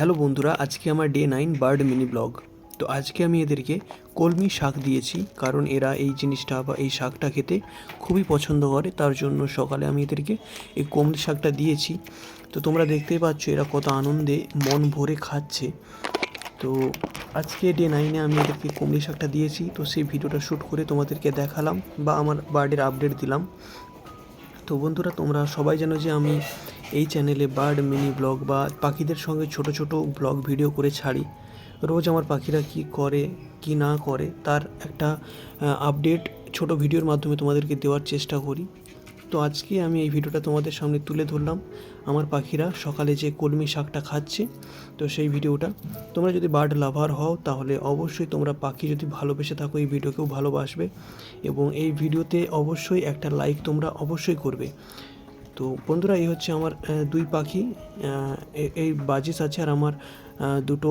Hello বন্ধুরা, আজকে আমার ডে 9 বার্ড মিনি ব্লগ। তো আজকে আমি এদেরকে কলমি শাক দিয়েছি, কারণ এরা এই জিনিসটা বা এই শাকটা খেতে খুবই পছন্দ করে। তার জন্য সকালে আমি এদেরকে এই কলমি শাকটা দিয়েছি। তো তোমরা দেখতেই পাচ্ছ এরা কত আনন্দে মন ভরে খাচ্ছে। তো আজকে ডে 9-এ আমি এদেরকে কলমি শাকটা দিয়েছি, তো সেই ভিডিওটা শ্যুট করে তোমাদেরকে দেখালাম বা আমার বার্ডের আপডেট দিলাম। তো বন্ধুরা, তোমরা সবাই জানো যে আমি এই চ্যানেলে বার্ড মিনি ব্লগ বা পাখিদের সঙ্গে ছোট ছোট ব্লগ ভিডিও করে ছাড়ি। রোজ আমার পাখিরা কি করে কি না করে তার একটা আপডেট ছোট ভিডিওর মাধ্যমে তোমাদেরকে দেওয়ার চেষ্টা করি। তো আজকে আমি এই ভিডিওটা তোমাদের সামনে তুলে ধরলাম, আমার পাখিরা সকালে যে কলমি শাকটা খাচ্ছে। তো সেই ভিডিওটা, তোমরা যদি বার্ড লাভার হও তাহলে অবশ্যই তোমরা পাখি যদি ভালোবেসে থাকো এই ভিডিওকেও ভালোবাসবে, এবং এই ভিডিওতে অবশ্যই একটা লাইক তোমরা অবশ্যই করবে। তো বন্ধুরা, এই হচ্ছে আমার দুই পাখি, এই বাজিস আছে আর আমার দুটো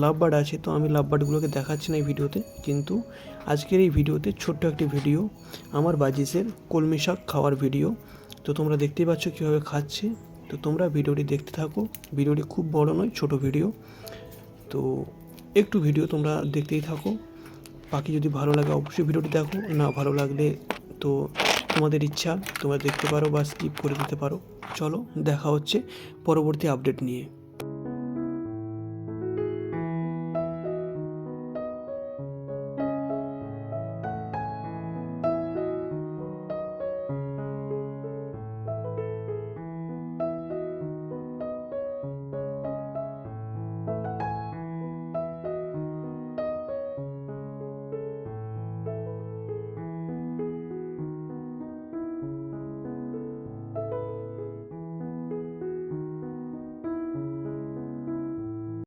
লাভ বার্ড আছে। তো আমি লাভ বার্ডগুলোকে দেখাচ্ছি না এই ভিডিওতে, কিন্তু আজকের এই ভিডিওতে ছোট্ট একটি ভিডিও আমার বাজিসের কলমি শাক খাওয়ার ভিডিও। তো তোমরা দেখতেই পাচ্ছ কীভাবে খাচ্ছে। তো তোমরা ভিডিওটি দেখতে থাকো। ভিডিওটি খুব বড় নয়, ছোট ভিডিও। তো একটু ভিডিও তোমরা দেখতেই থাকো। পাখি যদি ভালো লাগে অবশ্যই ভিডিওটি দেখো, না ভালো লাগলে তো তোমাদের ইচ্ছা, তোমরা দেখতে পারো বা স্কিপ করে দিতে পারো। চলো দেখা হচ্ছে পরবর্তী আপডেট নিয়ে।